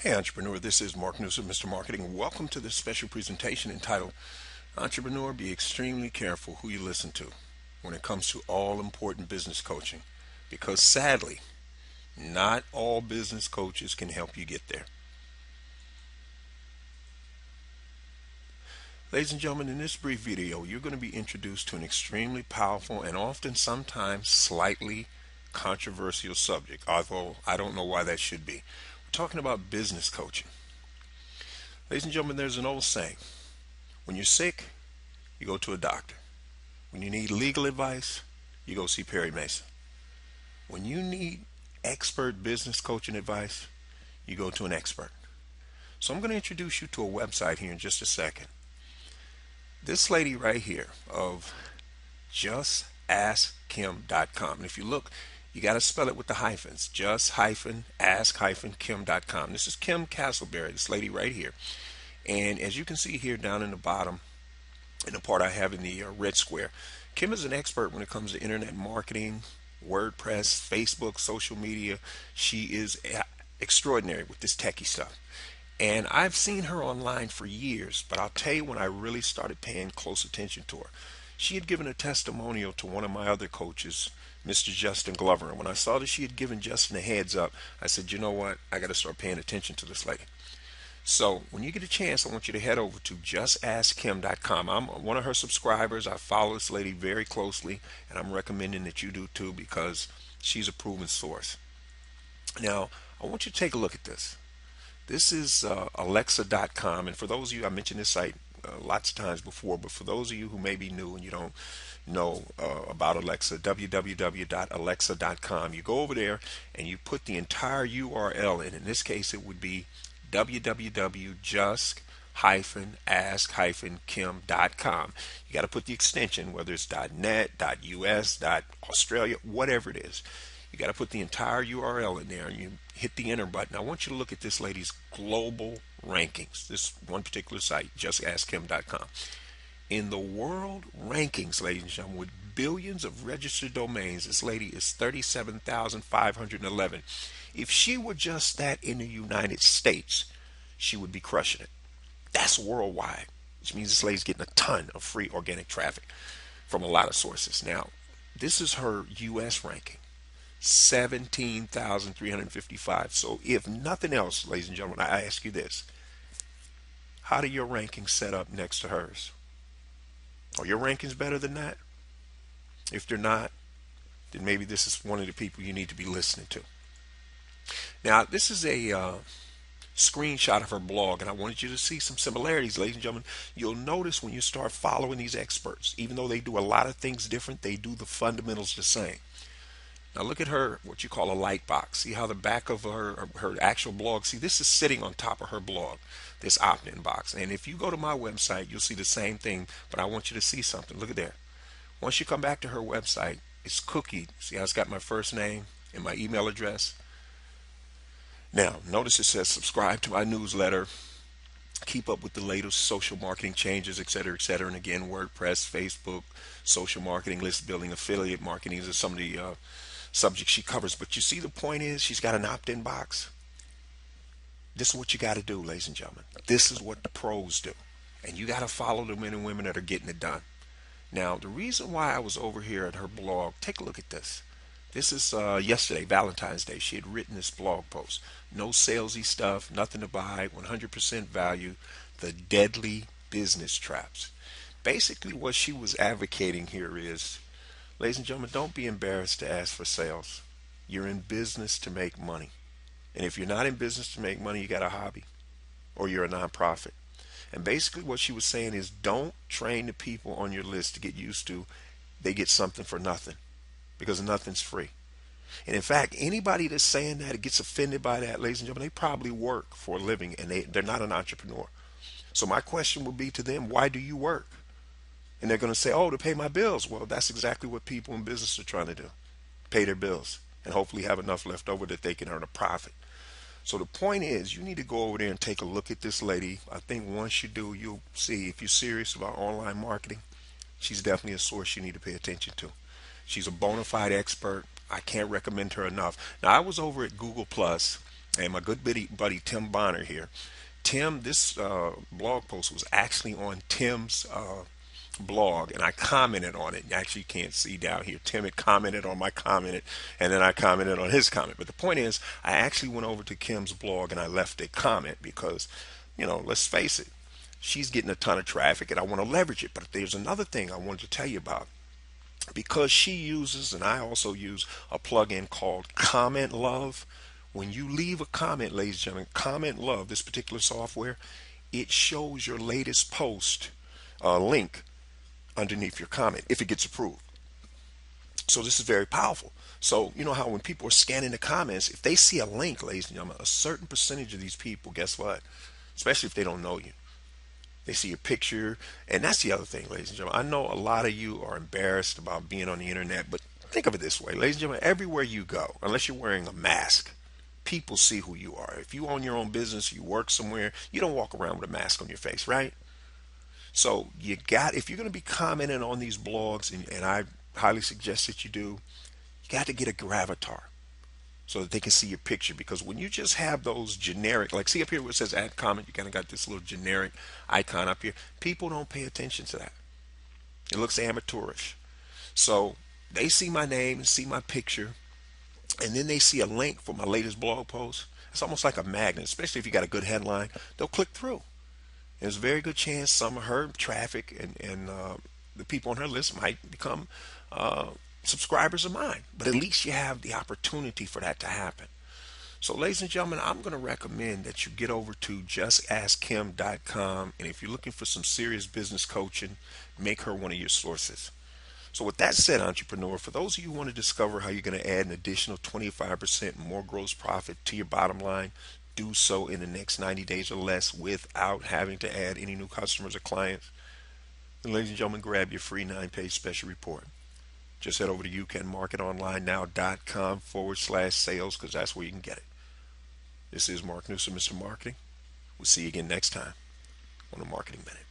Hey entrepreneur, this is Mark News of Mr. Marketing. Welcome to this special presentation entitled Entrepreneur, Be Extremely Careful Who You Listen to when it comes to all important business coaching. Because sadly, not all business coaches can help you get there. Ladies and gentlemen, in this brief video, you're going to be introduced to an extremely powerful and often sometimes slightly controversial subject, although I don't know why that should be. We're talking about business coaching. Ladies and gentlemen, there's an old saying. When you're sick, you go to a doctor. When you need legal advice, you go see Perry Mason. When you need expert business coaching advice, you go to an expert. So I'm going to introduce you to a website here in just a second. This lady right here of justaskkim.com. And if you look, you got to spell it with the hyphens. Just-ask-kim.com. This is Kim Castleberry, this lady right here. And as you can see here down in the bottom, in the part I have in the red square, Kim is an expert when it comes to internet marketing, WordPress, Facebook, social media. She is extraordinary with this techie stuff. And I've seen her online for years, but I'll tell you when I really started paying close attention to her. She had given a testimonial to one of my other coaches, Mr. Justin Glover. And when I saw that she had given Justin a heads up, I said, you know what? I got to start paying attention to this lady. So when you get a chance, I want you to head over to justaskkim.com. I'm one of her subscribers. I follow this lady very closely, and I'm recommending that you do too because she's a proven source. Now, I want you to take a look at this. This is alexa.com, and for those of you, I mentioned this site lots of times before, but for those of you who may be new and you don't know about Alexa, www.alexa.com, you go over there and you put the entire URL in. In this case, it would be www.just-ask-kim.com. You got to put the extension, whether it's .net, .us, .australia, whatever it is. You got to put the entire URL in there and you hit the enter button. I want you to look at this lady's global rankings. This one particular site, justaskim.com. In the world rankings, ladies and gentlemen, with billions of registered domains, this lady is 37,511. If she were just that in the United States, she would be crushing it. That's worldwide, which means this lady's getting a ton of free organic traffic from a lot of sources. Now, this is her U.S. ranking, 17,355. So if nothing else, ladies and gentlemen, I ask you this. How do your rankings set up next to hers? Are your rankings better than that? If they're not, then maybe this is one of the people you need to be listening to. Now, this is a screenshot of her blog, and I wanted you to see some similarities, ladies and gentlemen. You'll notice when you start following these experts, even though they do a lot of things different, they do the fundamentals the same. Now look at her, what you call a light box. See how the back of her actual blog, see this is sitting on top of her blog, this opt-in box. And if you go to my website, you'll see the same thing, but I want you to see something. Look at there. Once you come back to her website, it's cookied. See how it's got my first name and my email address? Now, notice it says subscribe to my newsletter, keep up with the latest social marketing changes, etc., etc. And again, WordPress, Facebook, social marketing, list building, affiliate marketing. These are some of the subjects she covers. But you see, the point is she's got an opt-in box. This is what you got to do, ladies and gentlemen. This is what the pros do. And you got to follow the men and women that are getting it done. Now, the reason why I was over here at her blog, take a look at this. This is yesterday, Valentine's Day. She had written this blog post. No salesy stuff, nothing to buy, 100% value, the deadly business traps. Basically, what she was advocating here is, ladies and gentlemen, don't be embarrassed to ask for sales. You're in business to make money. And if you're not in business to make money, you got a hobby or you're a nonprofit. And basically what she was saying is don't train the people on your list to get used to they get something for nothing, because nothing's free. And in fact, anybody that's saying that gets offended by that, ladies and gentlemen, they probably work for a living and they're not an entrepreneur. So my question would be to them, why do you work? And they're going to say, oh, to pay my bills. Well, that's exactly what people in business are trying to do. Pay their bills and hopefully have enough left over that they can earn a profit. So the point is, you need to go over there and take a look at this lady. I think once you do, you'll see if you're serious about online marketing, she's definitely a source you need to pay attention to. She's a bona fide expert. I can't recommend her enough. Now, I was over at Google Plus And my good buddy Tim Bonner here. Tim, this blog post was actually on Tim's blog, and I commented on it. You actually can't see down here. Tim had commented on my comment, and then I commented on his comment. But the point is, I actually went over to Kim's blog and I left a comment because, let's face it, she's getting a ton of traffic, and I want to leverage it. But there's another thing I wanted to tell you about. Because she uses, and I also use, a plugin called Comment Love. When you leave a comment, ladies and gentlemen, Comment Love, this particular software, it shows your latest post link underneath your comment if it gets approved. So this is very powerful. So you know how when people are scanning the comments, if they see a link, ladies and gentlemen, a certain percentage of these people, guess what? Especially if they don't know you. They see your picture, and that's the other thing, ladies and gentlemen. I know a lot of you are embarrassed about being on the internet, but think of it this way, ladies and gentlemen, everywhere you go, unless you're wearing a mask, people see who you are. If you own your own business, you work somewhere, you don't walk around with a mask on your face, right? So if you're going to be commenting on these blogs, and I highly suggest that you do, you got to get a gravatar so that they can see your picture. Because when you just have those generic, like see up here where it says add comment, you kind of got this little generic icon up here. People don't pay attention to that. It looks amateurish. So they see my name and see my picture, and then they see a link for my latest blog post. It's almost like a magnet, especially if you got a good headline. They'll click through. There's a very good chance some of her traffic and the people on her list might become subscribers of mine. But at least you have the opportunity for that to happen. So, ladies and gentlemen, I'm going to recommend that you get over to justaskkim.com. And if you're looking for some serious business coaching, make her one of your sources. So, with that said, entrepreneur, for those of you who want to discover how you're going to add an additional 25% more gross profit to your bottom line, do so in the next 90 days or less without having to add any new customers or clients. And ladies and gentlemen, grab your free 9-page special report. Just head over to youcanmarketonlinenow.com/sales because that's where you can get it. This is Mark Newsom, Mr. Marketing. We'll see you again next time on the Marketing Minute.